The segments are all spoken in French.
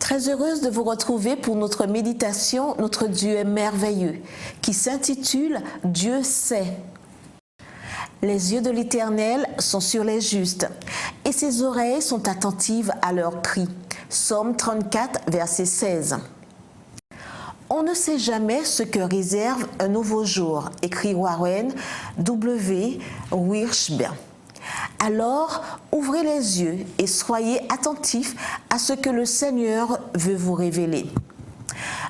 Très heureuse de vous retrouver pour notre méditation « Notre Dieu est merveilleux » qui s'intitule « Dieu sait ». Les yeux de l'Éternel sont sur les justes et ses oreilles sont attentives à leurs cris. Psaume 34, verset 16. On ne sait jamais ce que réserve un nouveau jour, écrit Warren W. Wiersbe. Alors, ouvrez les yeux et soyez attentifs à ce que le Seigneur veut vous révéler.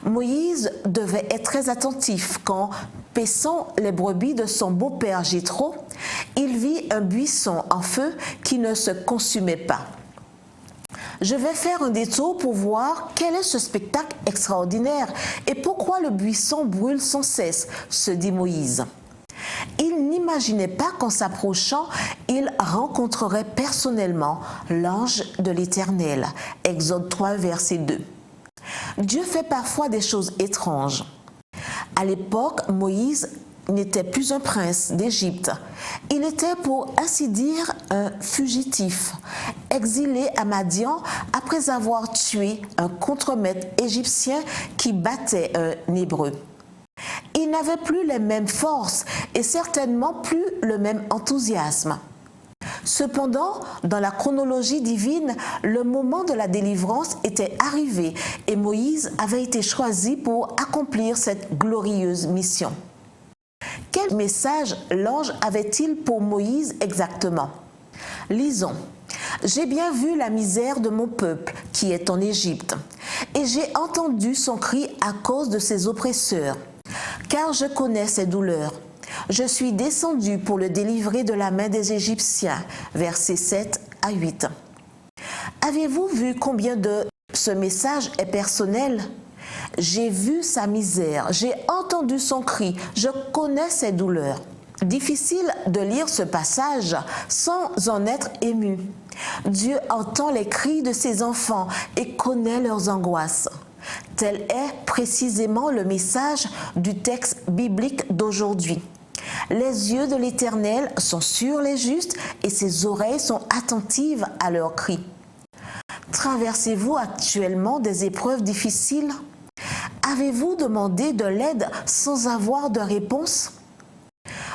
Moïse devait être très attentif quand, paissant les brebis de son beau-père Jéthro, il vit un buisson en feu qui ne se consumait pas. Je vais faire un détour pour voir quel est ce spectacle extraordinaire et pourquoi le buisson brûle sans cesse, se dit Moïse. Il n'imaginait pas qu'en s'approchant, il rencontrerait personnellement l'ange de l'Éternel. Exode 3, verset 2. Dieu fait parfois des choses étranges. À l'époque, Moïse n'était plus un prince d'Égypte. Il était, pour ainsi dire, un fugitif, exilé à Madian après avoir tué un contremaître égyptien qui battait un Hébreu. Il n'avait plus les mêmes forces et certainement plus le même enthousiasme. Cependant, dans la chronologie divine, le moment de la délivrance était arrivé et Moïse avait été choisi pour accomplir cette glorieuse mission. Quel message l'ange avait-il pour Moïse exactement? Lisons. « J'ai bien vu la misère de mon peuple qui est en Égypte, et j'ai entendu son cri à cause de ses oppresseurs, car je connais ses douleurs. Je suis descendu pour le délivrer de la main des Égyptiens. » Versets 7 à 8. Avez-vous vu combien de ce message est personnel? J'ai vu sa misère, j'ai entendu son cri, je connais ses douleurs. Difficile de lire ce passage sans en être ému. Dieu entend les cris de ses enfants et connaît leurs angoisses. Tel est précisément le message du texte biblique d'aujourd'hui. Les yeux de l'Éternel sont sur les justes et ses oreilles sont attentives à leurs cris. Traversez-vous actuellement des épreuves difficiles? Avez-vous demandé de l'aide sans avoir de réponse?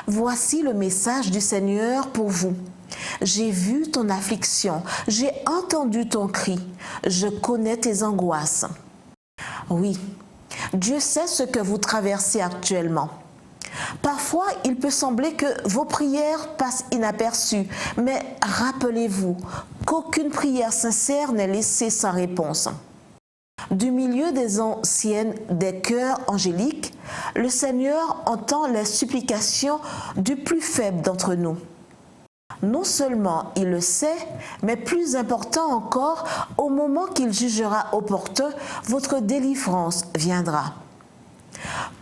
Voici le message du Seigneur pour vous. J'ai vu ton affliction, j'ai entendu ton cri, je connais tes angoisses. Oui, Dieu sait ce que vous traversez actuellement. Parfois, il peut sembler que vos prières passent inaperçues, mais rappelez-vous qu'aucune prière sincère n'est laissée sans réponse. Du milieu des anciennes des chœurs angéliques, le Seigneur entend les supplications du plus faible d'entre nous. Non seulement il le sait, mais plus important encore, au moment qu'il jugera opportun, votre délivrance viendra.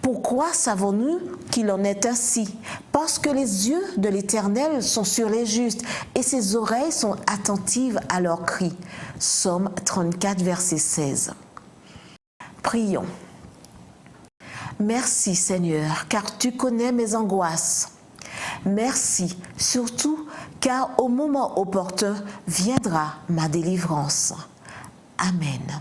Pourquoi savons-nous qu'il en est ainsi? Parce que les yeux de l'Éternel sont sur les justes et ses oreilles sont attentives à leurs cris. Psaume 34, verset 16. Prions. Merci Seigneur, car tu connais mes angoisses. Merci, surtout, car au moment opportun viendra ma délivrance. Amen.